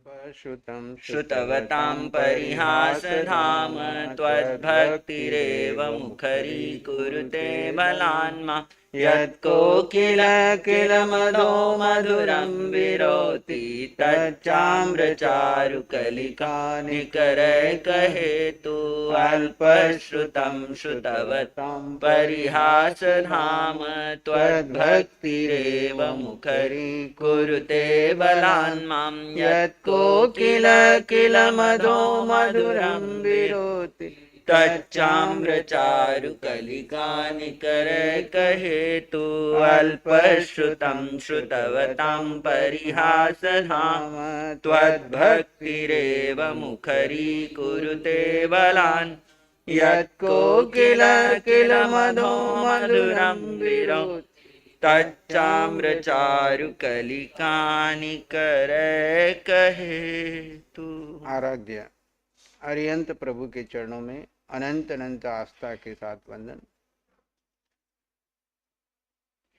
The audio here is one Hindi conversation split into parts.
अल्पश्रुतं श्रुतवतां परिहासधाम त्वद्भक्तिरेव मुखरीकुरुते बलान्मा यत्कोकिल किल मधो मधुरं विरोति तच्चाम्रचारुकलिका निकरै कहेतु अल्पश्रुतं श्रुतवतां परिहासधाम त्वद्भक्तिरेव मुखरीकुरुते बलान्मां यत्कोकिल किल मधो मधुरं विरोति तच्चाम्रचारुकलिका निकरै कहेतु अल्पश्रुतं श्रुतवतां परिहासधाम त्वद्भक्तिरेव मुखरीकुरुते बलान् यत्कोकिल किल मधो मधुरं विरोति तच्चाम्रचारुकलिका निकरै कहेतु। आराध्य अरिहंत प्रभु के चरणों में अनंत अनंत आस्था के साथ वंदन।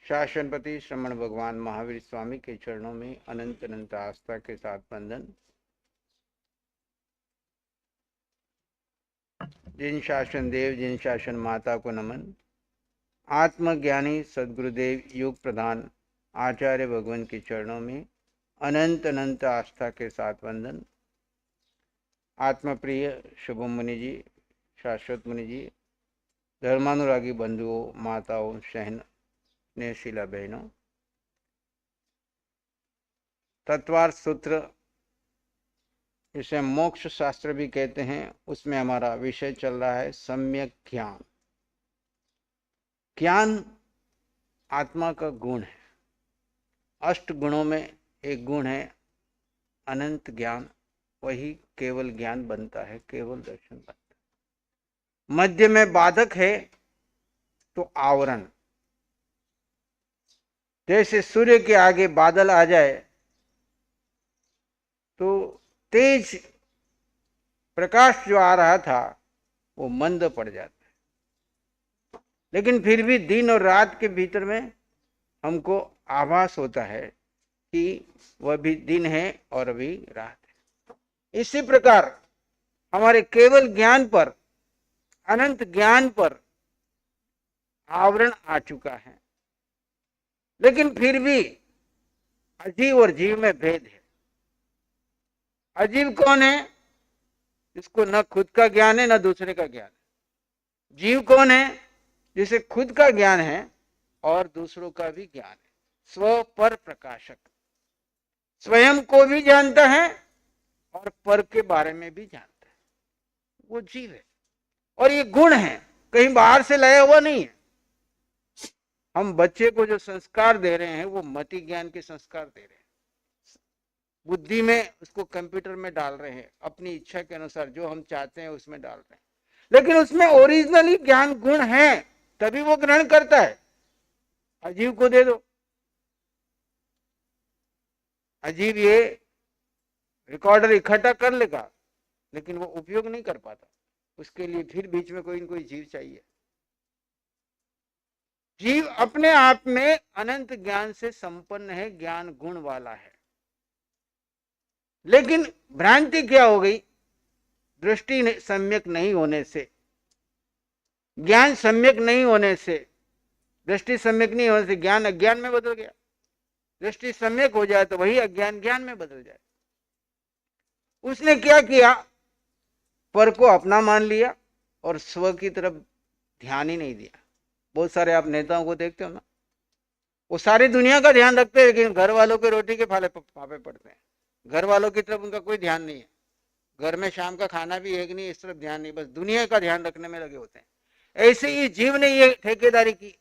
शासनपति श्रमण भगवान महावीर स्वामी के चरणों में अनंत अनंत आस्था के साथ वंदन। जिन शासन देव जिन शासन माता को नमन। आत्मज्ञानी सद्गुरुदेव युग प्रधान आचार्य भगवान के चरणों में अनंत अनंत आस्था के साथ वंदन। आत्मप्रिय शुभम मुनि जी, शाश्वत मुनि जी, धर्मानुरागी बंधुओं, माताओं, सहन स्नेहशीला बहनों, तत्वार्थ सूत्र जिसे मोक्ष शास्त्र भी कहते हैं, उसमें हमारा विषय चल रहा है सम्यक ज्ञान। ज्ञान आत्मा का गुण है। अष्ट गुणों में एक गुण है अनंत ज्ञान। वही केवल ज्ञान बनता है, केवल दर्शन बनता है। मध्य में बाधक है तो आवरण। जैसे सूर्य के आगे बादल आ जाए तो तेज प्रकाश जो आ रहा था वो मंद पड़ जाता है, लेकिन फिर भी दिन और रात के भीतर में हमको आभास होता है कि वह भी दिन है और अभी रात है। इसी प्रकार हमारे केवल ज्ञान पर, अनंत ज्ञान पर आवरण आ चुका है, लेकिन फिर भी अजीव और जीव में भेद है। अजीव कौन है? जिसको न खुद का ज्ञान है न दूसरे का ज्ञान है। जीव कौन है? जिसे खुद का ज्ञान है और दूसरों का भी ज्ञान है। स्व पर प्रकाशक, स्वयं को भी जानता है और पर के बारे में भी जानता है, वो जीव है। और ये गुण है, कहीं बाहर से लाया हुआ नहीं है। हम बच्चे को जो संस्कार दे रहे हैं वो मति ज्ञान के संस्कार दे रहे हैं। बुद्धि में उसको कंप्यूटर में डाल रहे हैं, अपनी इच्छा के अनुसार जो हम चाहते हैं उसमें डाल रहे हैं, लेकिन उसमें ओरिजिनली ज्ञान गुण है, तभी वो ग्रहण करता है। अजीव को दे दो, अजीब ये रिकॉर्डर इकट्ठा कर लेगा, लेकिन वो उपयोग नहीं कर पाता। उसके लिए फिर बीच में कोई न कोई जीव चाहिए। जीव अपने आप में अनंत ज्ञान से संपन्न है, ज्ञान गुण वाला है। लेकिन भ्रांति क्या हो गई? दृष्टि सम्यक नहीं होने से, ज्ञान सम्यक नहीं होने से, दृष्टि सम्यक नहीं होने से ज्ञान अज्ञान में बदल गया। दृष्टि सम्यक हो जाए तो वही अज्ञान ज्ञान में बदल जाए। उसने क्या किया? पर को अपना मान लिया और स्व की तरफ ध्यान ही नहीं दिया। बहुत सारे आप नेताओं को देखते हो ना, वो सारी दुनिया का ध्यान रखते हैं, लेकिन घर वालों के रोटी के फाफे पड़ते हैं। घर वालों की तरफ उनका कोई ध्यान नहीं है। घर में शाम का खाना भी है कि नहीं, इस तरफ ध्यान नहीं, बस दुनिया का ध्यान रखने में लगे होते हैं। ऐसे ही जीव ने ये ठेकेदारी की।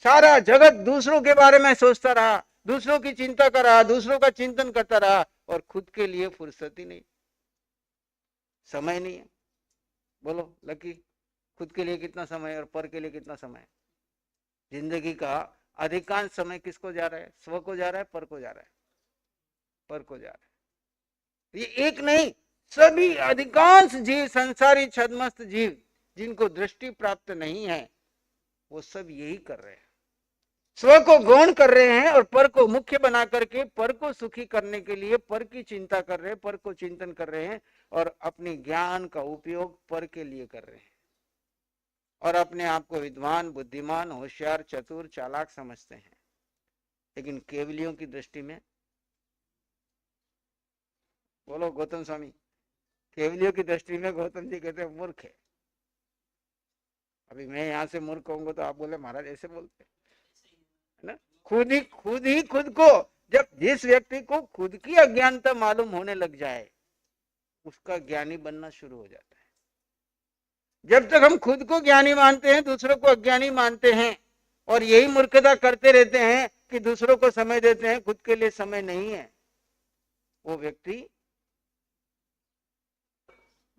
सारा जगत दूसरों के बारे में सोचता रहा, दूसरों की चिंता कर रहा, दूसरों का चिंतन करता रहा, और खुद के लिए फुर्सत ही नहीं, समय नहीं है। बोलो लकी, खुद के लिए कितना समय और पर के लिए कितना समय? जिंदगी का अधिकांश समय किसको जा रहा है? स्व को जा रहा है, पर को जा रहा है? पर को जा रहा है। ये एक नहीं, सभी अधिकांश जीव, संसारी छद्मस्त जीव जिनको दृष्टि प्राप्त नहीं है, वो सब यही कर रहे हैं। स्व को गौण कर रहे हैं और पर को मुख्य बना करके पर को सुखी करने के लिए पर की चिंता कर रहे हैं, पर को चिंतन कर रहे हैं और अपने ज्ञान का उपयोग पर के लिए कर रहे हैं और अपने आप को विद्वान, बुद्धिमान, होशियार, चतुर, चालाक समझते हैं। लेकिन केवलियों की दृष्टि में, बोलो गौतम स्वामी, केवलियों की दृष्टि में गौतम जी कहते हैं मूर्ख है। अभी मैं यहां से मूर्ख कहूंगा तो आप बोले महाराज ऐसे बोलते है ना। खुद को, जब जिस व्यक्ति को खुद की अज्ञानता मालूम होने लग जाए उसका ज्ञानी बनना शुरू हो जाता है। जब तक हम खुद को ज्ञानी मानते हैं, दूसरों को अज्ञानी मानते हैं और यही मूर्खता करते रहते हैं कि दूसरों को समय देते हैं, खुद के लिए समय नहीं है, वो व्यक्ति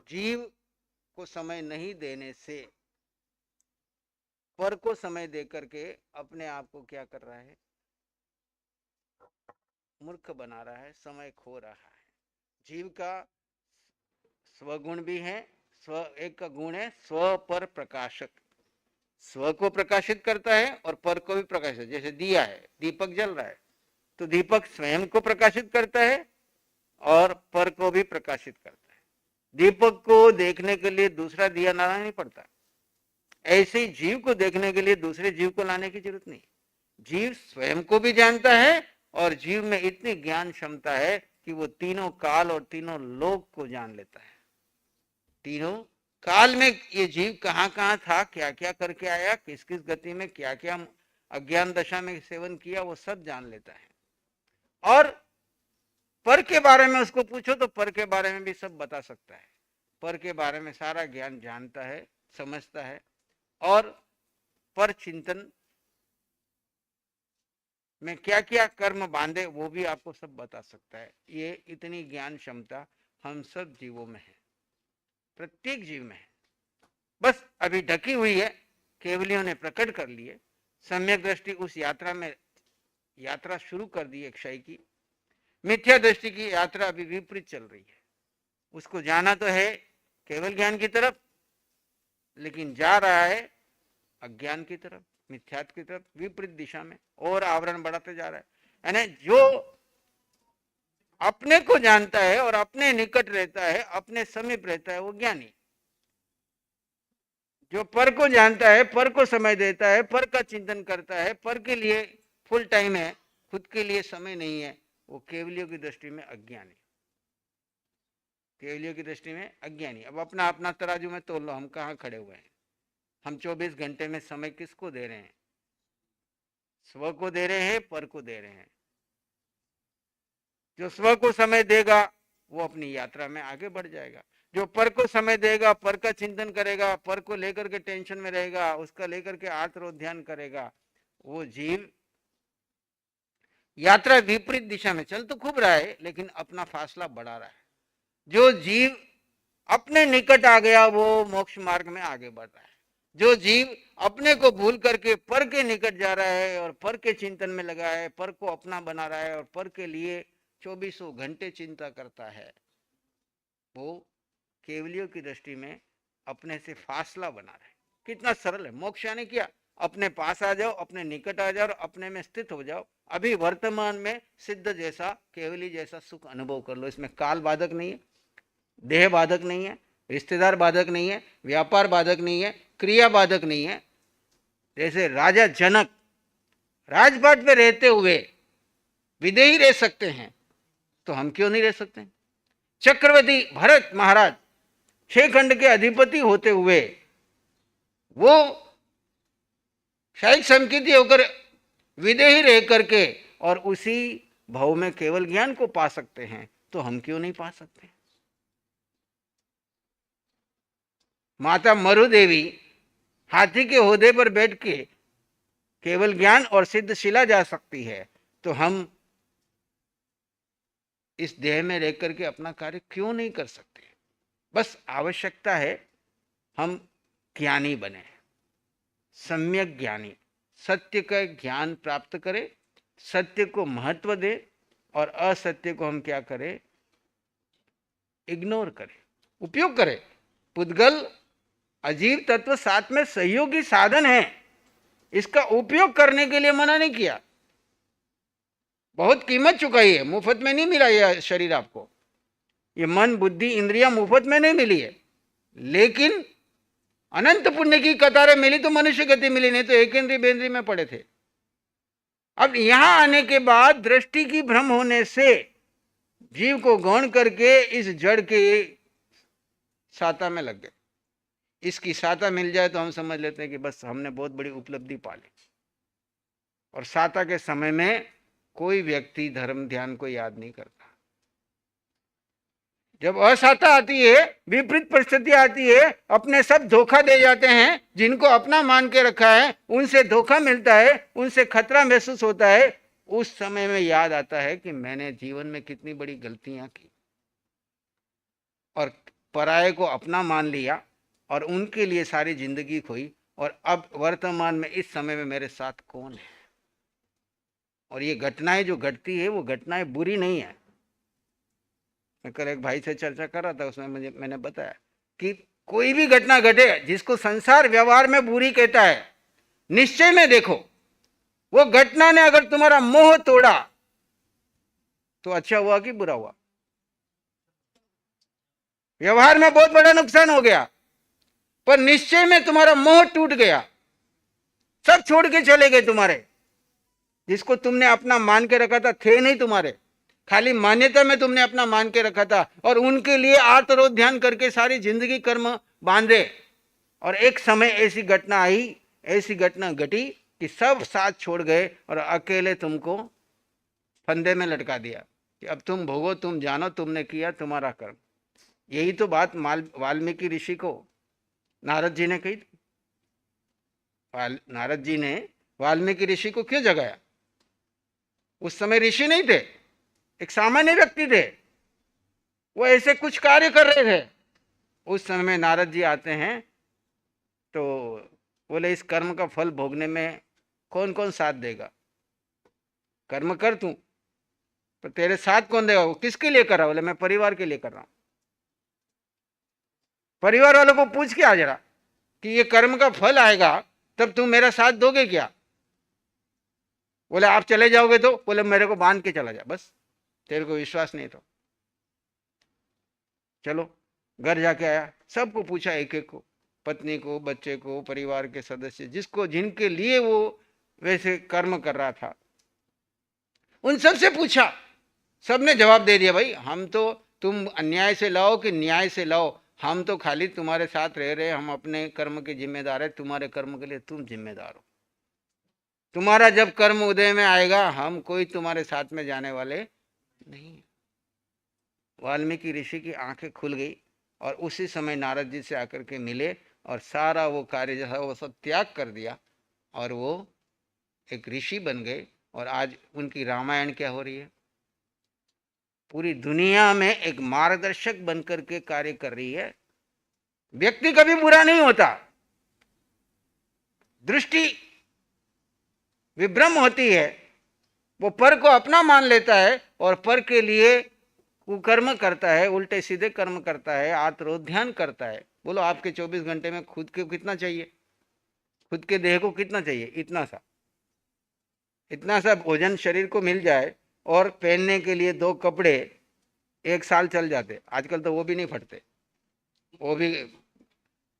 जीव को समय नहीं देने से पर को समय देकर के अपने आप को क्या कर रहा है, मूर्ख बना रहा है, समय खो रहा है। जीव का स्वगुण भी है, एक का गुण है स्व पर प्रकाशक, स्व को प्रकाशित करता है और पर को भी प्रकाशित। जैसे दिया है, दीपक जल रहा है तो दीपक स्वयं को प्रकाशित करता है और पर को भी प्रकाशित करता है। दीपक को देखने के लिए दूसरा दिया लाना नहीं पड़ता, ऐसे ही जीव को देखने के लिए दूसरे जीव को लाने की जरूरत नहीं। जीव स्वयं को भी जानता है और जीव में इतनी ज्ञान क्षमता है कि वो तीनों काल और तीनों लोक को जान लेता है। तीनों काल में ये जीव कहाँ कहाँ था, क्या क्या करके आया, किस किस गति में क्या क्या अज्ञान दशा में सेवन किया, वो सब जान लेता है। और पर के बारे में उसको पूछो तो पर के बारे में भी सब बता सकता है, पर के बारे में सारा ज्ञान जानता है, समझता है और पर चिंतन में क्या क्या कर्म बांधे वो भी आपको सब बता सकता है। ये इतनी ज्ञान क्षमता हम सब जीवों में है, प्रत्येक जीव में है, बस अभी ढकी हुई है, केवलियों ने प्रकट कर लिए। सम्यक दृष्टि उस यात्रा में यात्रा शुरू कर दी है क्षय की, मिथ्या दृष्टि की यात्रा अभी विपरीत चल रही है। उसको जाना तो है केवल ज्ञान की तरफ, लेकिन जा रहा है अज्ञान की तरफ, मिथ्यात्व की तरफ, विपरीत दिशा में, और आवरण बढ़ाते जा रहा है। यानी जो अपने को जानता है और अपने निकट रहता है, अपने समीप रहता है, वो ज्ञानी। जो पर को जानता है, पर को समय देता है, पर का चिंतन करता है, पर के लिए फुल टाइम है, खुद के लिए समय नहीं है, वो केवलियों की दृष्टि में अज्ञानी, केवलियों की दृष्टि में अज्ञानी। अब अपना अपना तराजू में तोल लो, हम कहाँ खड़े हुए हैं। हम 24 घंटे में समय किसको दे रहे हैं? स्व को दे रहे हैं, पर को दे रहे हैं। जो स्व को समय देगा वो अपनी यात्रा में आगे बढ़ जाएगा, जो पर को समय देगा, पर का चिंतन करेगा, पर को लेकर के टेंशन में रहेगा, उसका लेकर के आत्मध्यान करेगा, वो जीव यात्रा विपरीत दिशा में चल तो खूब रहा है लेकिन अपना फासला बढ़ा रहा है। जो जीव अपने निकट आ गया वो मोक्ष मार्ग में आगे बढ़ रहा है। जो जीव अपने को भूल करके पर के निकट जा रहा है और पर के चिंतन में लगा है, पर को अपना बना रहा है और पर के लिए 24 घंटे चिंता करता है, वो केवलियों की दृष्टि में अपने से फासला बना रहा है। कितना सरल है मोक्ष, यानी क्या? अपने पास आ जाओ, अपने निकट आ जाओ और अपने में स्थित हो जाओ। अभी वर्तमान में सिद्ध जैसा, केवली जैसा सुख अनुभव कर लो। इसमें काल बाधक नहीं है, देह बाधक नहीं है, रिश्तेदार बाधक नहीं है, व्यापार बाधक नहीं है, क्रिया बाधक नहीं है। जैसे राजा जनक राजपाट पे रहते हुए विदेही रह सकते हैं, तो हम क्यों नहीं रह सकते? चक्रवर्ती भरत महाराज 6 खंड के अधिपति होते हुए वो शायद संकित होकर विदेही रह करके और उसी भाव में केवल ज्ञान को पा सकते हैं, तो हम क्यों नहीं पा सकते? माता मरु देवी हाथी के ओहदे पर बैठ के केवल ज्ञान और सिद्ध शिला जा सकती है, तो हम इस देह में रह करके अपना कार्य क्यों नहीं कर सकते? बस आवश्यकता है हम ज्ञानी बने, सम्यक ज्ञानी, सत्य का ज्ञान प्राप्त करें, सत्य को महत्व दे और असत्य को हम क्या करें? इग्नोर करें, उपयोग करें। पुद्गल अजीव तत्व साथ में सहयोगी साधन है, इसका उपयोग करने के लिए मना नहीं किया। बहुत कीमत चुकाई है, मुफ्त में नहीं मिला यह शरीर आपको, ये मन बुद्धि इंद्रियां मुफ्त में नहीं मिली है, लेकिन अनंत पुण्य की कतारें मिली तो मनुष्य गति मिली, नहीं तो एक इंद्रिय बेंद्री में पड़े थे। अब यहां आने के बाद दृष्टि की भ्रम होने से जीव को गौण करके इस जड़ के साता में लग गए। इसकी साता मिल जाए तो हम समझ लेते हैं कि बस हमने बहुत बड़ी उपलब्धि पा ली। और साता के समय में कोई व्यक्ति धर्म ध्यान को याद नहीं करता। जब असाता आती है, विपरीत परिस्थिति आती है, अपने सब धोखा दे जाते हैं, जिनको अपना मान के रखा है उनसे धोखा मिलता है, उनसे खतरा महसूस होता है, उस समय में याद आता है कि मैंने जीवन में कितनी बड़ी गलतियां की और पराये को अपना मान लिया और उनके लिए सारी जिंदगी खोई, और अब वर्तमान में इस समय में मेरे साथ कौन है। और ये घटनाएं जो घटती है वो घटनाएं बुरी नहीं है। मैं कल एक भाई से चर्चा कर रहा था, उसमें मैंने बताया कि कोई भी घटना घटे जिसको संसार व्यवहार में बुरी कहता है, निश्चय में देखो वो घटना ने अगर तुम्हारा मोह तोड़ा तो अच्छा हुआ कि बुरा हुआ। व्यवहार में बहुत बड़ा नुकसान हो गया, पर निश्चय में तुम्हारा मोह टूट गया, सब छोड़ के चले गए तुम्हारे, जिसको तुमने अपना मान के रखा था थे नहीं तुम्हारे, खाली मान्यता में तुमने अपना मान के रखा था, और उनके लिए आर्तरोध ध्यान करके सारी जिंदगी कर्म बांधे। और एक समय ऐसी घटना आई, ऐसी घटना घटी कि सब साथ छोड़ गए और अकेले तुमको फंदे में लटका दिया कि अब तुम भोगो, तुम जानो, तुमने किया तुम्हारा कर्म। यही तो बात वाल्मीकि ऋषि को नारद जी ने कही थी। नारद जी ने वाल्मीकि ऋषि को क्यों जगाया? उस समय ऋषि नहीं थे, एक सामान्य व्यक्ति थे, वो ऐसे कुछ कार्य कर रहे थे। उस समय में नारद जी आते हैं तो बोले इस कर्म का फल भोगने में कौन कौन साथ देगा? कर्म कर तू, पर तेरे साथ कौन देगा? वो किसके लिए कर रहा? बोले मैं परिवार के लिए कर रहा हूं। परिवार वालों को पूछ के आ जरा कि ये कर्म का फल आएगा तब तुम मेरा साथ दोगे क्या? बोले आप चले जाओगे तो? बोले मेरे को बांध के चला जा, बस तेरे को विश्वास नहीं तो। चलो घर जाके आया, सबको पूछा, एक एक को, पत्नी को, बच्चे को, परिवार के सदस्य जिसको जिनके लिए वो वैसे कर्म कर रहा था, उन सब से पूछा। सबने जवाब दे दिया, भाई हम तो, तुम अन्याय से लाओ कि न्याय से लाओ, हम तो खाली तुम्हारे साथ रह रहे, हम अपने कर्म के जिम्मेदार है, तुम्हारे कर्म के लिए तुम जिम्मेदार हो। तुम्हारा जब कर्म उदय में आएगा हम कोई तुम्हारे साथ में जाने वाले नहीं। वाल्मीकि ऋषि की आंखें खुल गई और उसी समय नारद जी से आकर के मिले और सारा वो कार्य जो है वो सब त्याग कर दिया और वो एक ऋषि बन गए। और आज उनकी रामायण क्या हो रही है? पूरी दुनिया में एक मार्गदर्शक बनकर के कार्य कर रही है। व्यक्ति कभी बुरा नहीं होता, दृष्टि विभ्रम होती है, वो पर को अपना मान लेता है और पर के लिए कुकर्म करता है, उल्टे सीधे कर्म करता है, आत्मरोध ध्यान करता है। बोलो आपके 24 घंटे में खुद के कितना चाहिए? खुद के देह को कितना चाहिए? इतना सा भोजन शरीर को मिल जाए और पहनने के लिए 2 कपड़े 1 साल चल जाते। आजकल तो वो भी नहीं फटते, वो भी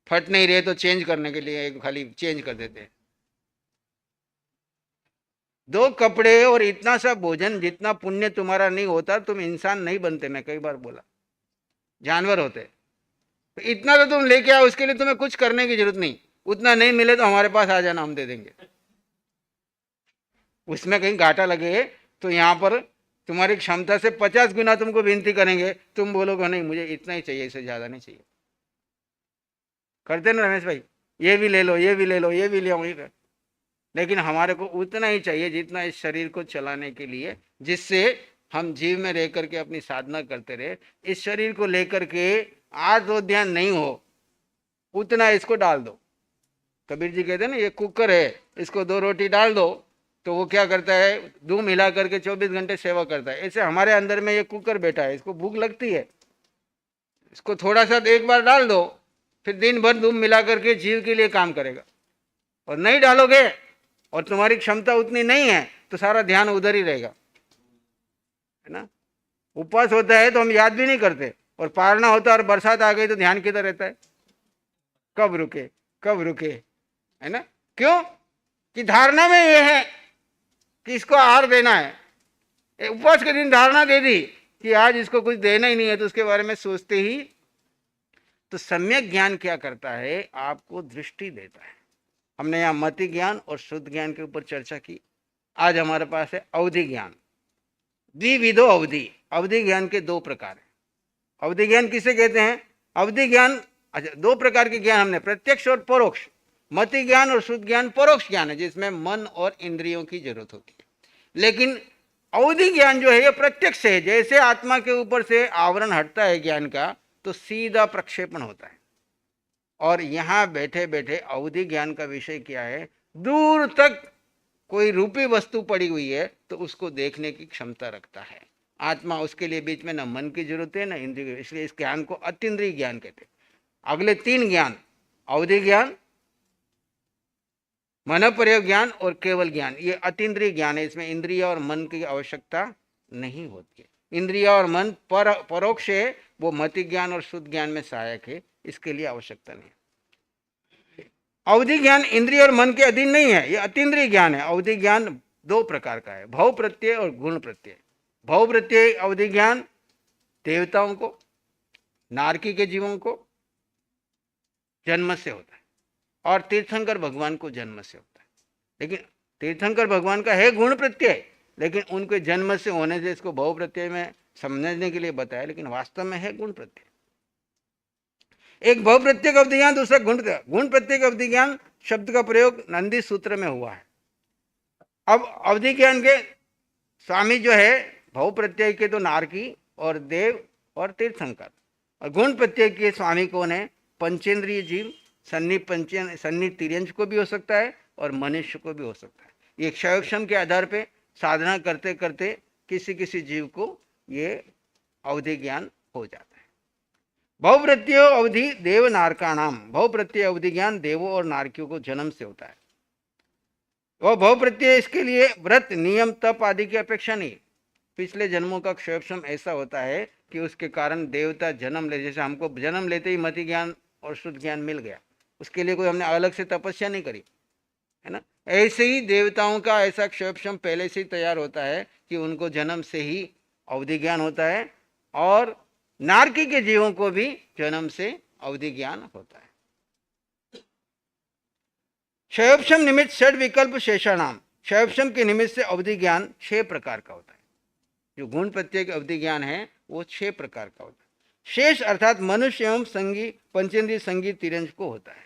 फट नहीं रहे तो चेंज करने के लिए खाली चेंज कर देते हैं। 2 कपड़े और इतना सा भोजन, जितना पुण्य तुम्हारा नहीं होता तुम इंसान नहीं बनते। मैं कई बार बोला, जानवर होते। तो इतना तो तुम लेके आओ, उसके लिए तुम्हें कुछ करने की जरूरत नहीं। उतना नहीं मिले तो हमारे पास आ जाना, हम दे देंगे। उसमें कहीं घाटा लगे तो यहाँ पर तुम्हारी क्षमता से 50 गुना तुमको विनती करेंगे, तुम बोलोगे नहीं मुझे इतना ही चाहिए, इससे ज्यादा नहीं चाहिए। करते ना रमेश भाई, ये भी ले लो, ये भी ले लो, ये भी ले आओ। लेकिन हमारे को उतना ही चाहिए जितना इस शरीर को चलाने के लिए, जिससे हम जीव में रह करके अपनी साधना करते रहे। इस शरीर को लेकर के आज तो ध्यान नहीं हो, उतना इसको डाल दो। कबीर जी कहते हैं ना, ये कुकर है, इसको 2 रोटी डाल दो तो वो क्या करता है, दूध मिला करके 24 घंटे सेवा करता है। ऐसे हमारे अंदर में ये कुकर बैठा है, इसको भूख लगती है, इसको थोड़ा सा एक बार डाल दो, फिर दिन भर दूध मिला करके जीव के लिए काम करेगा। और नहीं डालोगे और तुम्हारी क्षमता उतनी नहीं है तो सारा ध्यान उधर ही रहेगा, है ना। उपवास होता है तो हम याद भी नहीं करते, और पारना होता है और बरसात आ गई तो ध्यान किधर रहता है, कब रुके कब रुके, है ना। क्यों कि धारणा में ये है कि इसको आहार देना है। उपवास के दिन धारणा दे दी कि आज इसको कुछ देना ही नहीं है, तो उसके बारे में सोचते ही, तो सम्यक ज्ञान क्या करता है, आपको दृष्टि देता है। हमने यहाँ मति ज्ञान और शुद्ध ज्ञान के ऊपर चर्चा की। आज हमारे पास है अवधि ज्ञान। द्विविधो अवधि, अवधि ज्ञान के दो प्रकार है। अवधि ज्ञान किसे कहते हैं? अवधि ज्ञान, अच्छा, दो प्रकार के ज्ञान हमने, प्रत्यक्ष और परोक्ष। मति ज्ञान और शुद्ध ज्ञान परोक्ष ज्ञान है, जिसमें मन और इंद्रियों की जरूरत होती है। लेकिन अवधि ज्ञान जो है ये प्रत्यक्ष है। जैसे आत्मा के ऊपर से आवरण हटता है ज्ञान का, तो सीधा प्रक्षेपण होता है। और यहां बैठे बैठे अवधि ज्ञान का विषय क्या है, दूर तक कोई रूपी वस्तु पड़ी हुई है तो उसको देखने की क्षमता रखता है आत्मा। उसके लिए बीच में न मन की जरूरत है न इंद्रिय, इसलिए इस ज्ञान को अतीन्द्रिय ज्ञान कहते हैं। अगले तीन ज्ञान, अवधि ज्ञान, मन प्रयोग ज्ञान और केवल ज्ञान, ये अतीन्द्रिय ज्ञान है। इसमें इंद्रिय और मन की आवश्यकता नहीं होती है। इंद्रिय और मन परोक्ष है, वो मति ज्ञान और शुद्ध ज्ञान में सहायक है, इसके लिए आवश्यकता नहीं है। अवधि ज्ञान इंद्रिय और मन के अधीन नहीं है, ये अतीन्द्रिय ज्ञान है। अवधि ज्ञान दो प्रकार का है, भव प्रत्यय और गुण प्रत्यय। भव प्रत्यय अवधि ज्ञान देवताओं को, नारकी के जीवों को जन्म से होता है, और तीर्थंकर भगवान को जन्म से होता है। लेकिन तीर्थंकर भगवान का है गुण प्रत्यय, लेकिन उनके जन्म से होने से इसको भव प्रत्यय में समझने के लिए बताया, लेकिन वास्तव में है गुण प्रत्यय। एक भव प्रत्यय अवधि ज्ञान, दूसरा गुण प्रत्यय अवधि ज्ञान शब्द का प्रयोग नंदी सूत्र में हुआ है। अब अवधि ज्ञान के स्वामी जो है भव प्रत्यय के तो नारकी और देव और तीर्थंकर, और गुण प्रत्यय के स्वामी कौन है? पंचेंद्रिय जीव, सन्नी तिर्यंश को भी हो सकता है और मनुष्य को भी हो सकता है। ये क्षयोक्षम के आधार पे साधना करते करते किसी किसी जीव को ये अवधि ज्ञान हो जाता है। भव प्रत्यय अवधि देव नारकाणाम, भव प्रत्यय अवधि ज्ञान देवों और नारकियों को जन्म से होता है। वह भव प्रत्यय, इसके लिए व्रत नियम तप आदि की अपेक्षा नहीं। पिछले जन्मों का क्षयोक्षम ऐसा होता है कि उसके कारण देवता जन्म ले, जैसे हमको जन्म लेते ही मति ज्ञान और शुद्ध ज्ञान मिल गया, उसके लिए कोई हमने अलग से तपस्या नहीं करी, है ना। ऐसे ही देवताओं का ऐसा क्षयोक्षम पहले से ही तैयार होता है कि उनको जन्म से ही अवधि ज्ञान होता है, और नारकी के जीवों को भी जन्म से अवधि ज्ञान होता है। क्षयोक्षम निमित्त षड विकल्प शेषाणाम, क्षयोक्षम के निमित्त से अवधि ज्ञान 6 प्रकार का होता है। जो गुण प्रत्यय अवधि ज्ञान है वो 6 प्रकार का होता है। शेष अर्थात मनुष्य एवं संगी पंचेंद्रिय संगी तिरंज को होता है।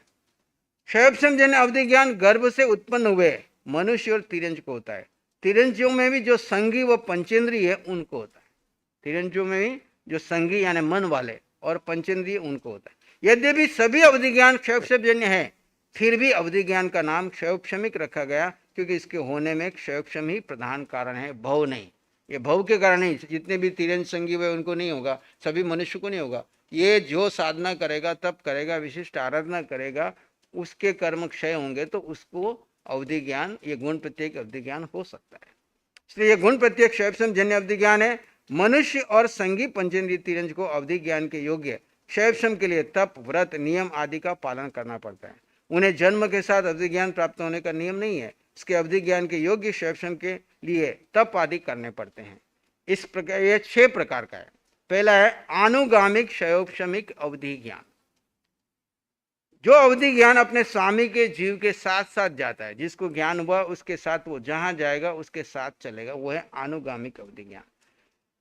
क्षयोक्षम जन्य अवधि ज्ञान गर्भ से उत्पन्न हुए मनुष्य और तिरंज को होता है। तिरंजियों में भी जो संगी व पंचेंद्रिय है उनको होता है। तिरंजियों में भी जो संगी यानी मन वाले और पंचेंद्रिय उनको होता है। यद्यपि सभी अवधि ज्ञान क्षयोक्षम जन्य है, फिर भी अवधि ज्ञान का नाम क्षयोक्षमिक रखा गया, क्योंकि इसके होने में क्षयोक्षम ही प्रधान कारण है, भव नहीं। ये भव के कारण नहीं, जितने भी तिरंज संगी हुए उनको नहीं होगा, सभी मनुष्य को नहीं होगा। ये जो साधना करेगा, तप करेगा, विशिष्ट आराधना करेगा, उसके कर्म क्षय होंगे तो उसको अवधि ज्ञान, ये गुण प्रत्येक अवधि ज्ञान हो सकता है। इसलिए ये गुण प्रत्येक क्षयोक्षम जन्य अवधि ज्ञान है। मनुष्य और संगी पंचेंद्रिय तिरंज को अवधि ज्ञान के योग्य क्षयोक्षम के लिए तप व्रत नियम आदि का पालन करना पड़ता है। उन्हें जन्म के साथ अवधि ज्ञान प्राप्त होने का नियम नहीं है। इसके अवधि ज्ञान के योग्य क्षयोक्षम के लिए तप आदि करने पड़ते हैं। इस प्रकार ये 6 प्रकार का है। पहला है आनुगामिक क्षयोक्षमिक अवधि ज्ञान। जो अवधि ज्ञान अपने स्वामी के जीव के साथ साथ जाता है, जिसको ज्ञान हुआ उसके साथ वो जहां जाएगा उसके साथ चलेगा, वो है आनुगामिक अवधि ज्ञान।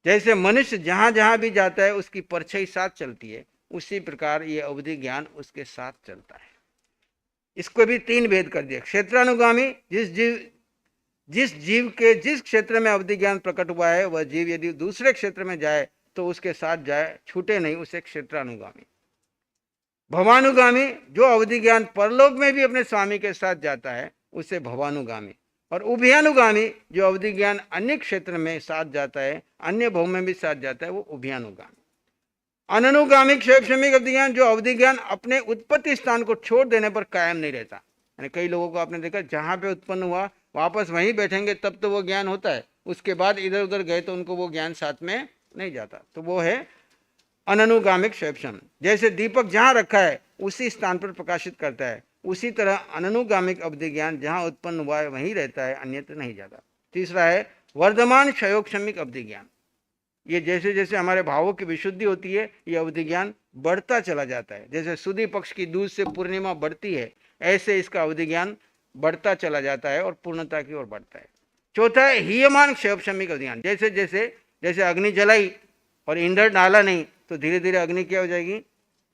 जैसे मनुष्य जहां जहां भी जाता है उसकी परछाई साथ चलती है, उसी प्रकार ये अवधि ज्ञान उसके साथ चलता है। इसको भी 3 भेद कर दिया। क्षेत्रानुगामी, जिस जीव के जिस क्षेत्र में अवधि ज्ञान प्रकट हुआ है वह जीव यदि दूसरे क्षेत्र में जाए तो उसके साथ जाए, छूटे नहीं, उसे क्षेत्रानुगामी। भवानुगामी, जो अवधि ज्ञान परलोक में भी अपने स्वामी के साथ जाता है उसे भवानुगामी। और उभयानुगामी, जो अवधि ज्ञान अन्य क्षेत्र में साथ जाता है, अन्य भव में भी साथ जाता है, वो उभयानुगामी। अननुगामी क्षयोक्षमिक अवधि ज्ञान, जो अवधि ज्ञान अपने उत्पत्ति स्थान को छोड़ देने पर कायम नहीं रहता। यानी कई लोगों को आपने देखा जहां पे उत्पन्न हुआ वापस वहीं बैठेंगे तब तो वो ज्ञान होता है, उसके बाद इधर उधर गए तो उनको वो ज्ञान साथ में नहीं जाता। तो वो है अननुगामिक स्वयं। जैसे दीपक जहाँ रखा है उसी स्थान पर प्रकाशित करता है, उसी तरह अननुगामिक अवधि ज्ञान जहाँ उत्पन्न हुआ है वहीं रहता है, अन्यत्र नहीं जाता। तीसरा है वर्धमान क्षयोक्षमिक अवधि ज्ञान। ये जैसे जैसे हमारे भावों की विशुद्धि होती है ये अवधि ज्ञान बढ़ता चला जाता है। जैसे सुदी पक्ष की दूध से पूर्णिमा बढ़ती है, ऐसे इसका अवधि ज्ञान बढ़ता चला जाता है और पूर्णता की ओर बढ़ता है। चौथा है हीयमान क्षयोक्षमिक अवधि ज्ञान। जैसे जैसे जैसे अग्नि जलाई और ईंधन डाला नहीं तो धीरे धीरे अग्नि क्या हो जाएगी,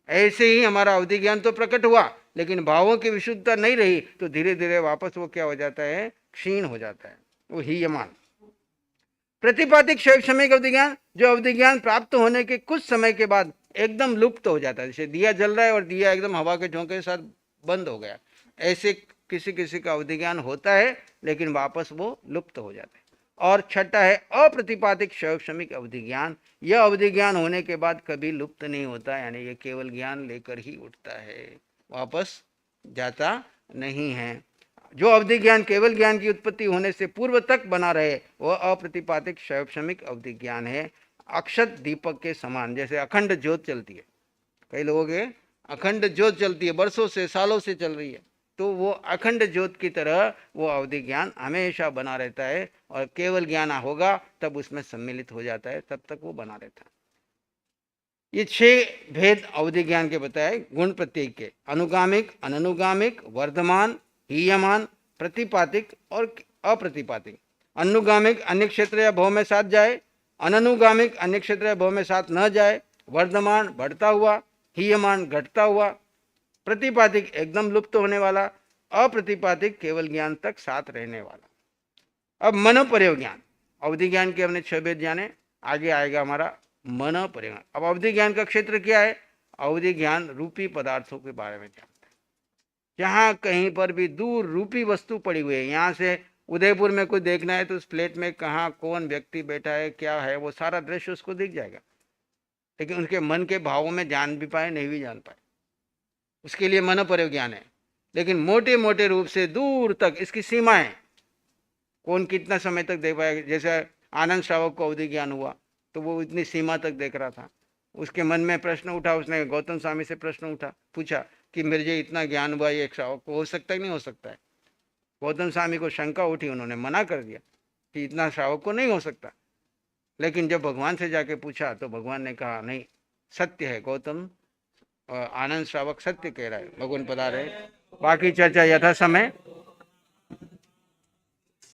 ऐसे ही हमारा अवधि ज्ञान तो प्रकट हुआ लेकिन भावों की विशुद्धता नहीं रही तो धीरे धीरे वापस वो क्या हो जाता है, क्षीण हो जाता है, वो हीयमान। प्रतिपादिक क्षयक्षमिक अवधि ज्ञान, जो अवधि ज्ञान प्राप्त होने के कुछ समय के बाद एकदम लुप्त हो जाता है। जैसे दिया जल रहा है और दिया एकदम हवा के झोंके के साथ बंद हो गया, ऐसे किसी किसी का अवधि ज्ञान होता है लेकिन वापस वो लुप्त हो जाता है। और छठा है अप्रतिपादिक क्षयक्षमिक अवधि ज्ञान। यह अवधि ज्ञान होने के बाद कभी लुप्त नहीं होता, यानी ये केवल ज्ञान लेकर ही उठता है, वापस जाता नहीं है। जो अवधि ज्ञान केवल ज्ञान की उत्पत्ति होने से पूर्व तक बना रहे वह अप्रतिपादिक क्षयक्षमिक अवधि ज्ञान है, अक्षत दीपक के समान। जैसे अखंड ज्योत चलती है, कई लोगों के अखंड ज्योत चलती है, बरसों से सालों से चल रही है, तो वो अखंड ज्योत की तरह वो अवधि ज्ञान हमेशा बना रहता है और केवल ज्ञान होगा तब उसमें सम्मिलित हो जाता है, तब तक वो बना रहता है। ये 6 भेद अवधि ज्ञान के बताए गुण प्रत्येक के, अनुगामिक, अननुगामिक, वर्धमान, हीयमान, प्रतिपातिक और अप्रतिपातिक। अनुगामिक अन्य क्षेत्र या भव में साथ जाए, अननुगामिक अन्य क्षेत्र या भव में साथ न जाए, वर्धमान बढ़ता हुआ, हीयमान घटता हुआ, प्रतिपातिक एकदम लुप्त होने वाला, अप्रतिपातिक केवल ज्ञान तक साथ रहने वाला। अब मनोपर्य ज्ञान, अवधि ज्ञान के हमने 6 भेद जाने, आगे आएगा हमारा मनोपर्य ज्ञान। अब अवधि ज्ञान का क्षेत्र क्या है, अवधि ज्ञान रूपी पदार्थों के बारे में जानता है। जहाँ कहीं पर भी दूर रूपी वस्तु पड़ी हुई है, यहाँ से उदयपुर में कोई देखना है तो उस प्लेट में कहाँ कौन व्यक्ति बैठा है, क्या है, वो सारा दृश्य उसको दिख जाएगा, लेकिन उनके मन के भावों में जान भी पाए नहीं भी जान पाए, उसके लिए मनोपर्य ज्ञान है। लेकिन मोटे मोटे रूप से दूर तक इसकी सीमाएं, कौन कितना समय तक देख पाएगा। जैसे आनंद श्रावक को अवधि ज्ञान हुआ तो वो इतनी सीमा तक देख रहा था, उसके मन में प्रश्न उठा, उसने गौतम स्वामी से प्रश्न पूछा कि मेरे इतना ज्ञान हुआ, ये एक श्रावक को हो सकता है नहीं हो सकता है। गौतम स्वामी को शंका उठी, उन्होंने मना कर दिया कि इतना श्रावक को नहीं हो सकता। लेकिन जब भगवान से जाके पूछा तो भगवान ने कहा नहीं, सत्य है गौतम, आनंद श्रावक सत्य कह रहा है, भगवान पधारे। बाकी चर्चा यथा समय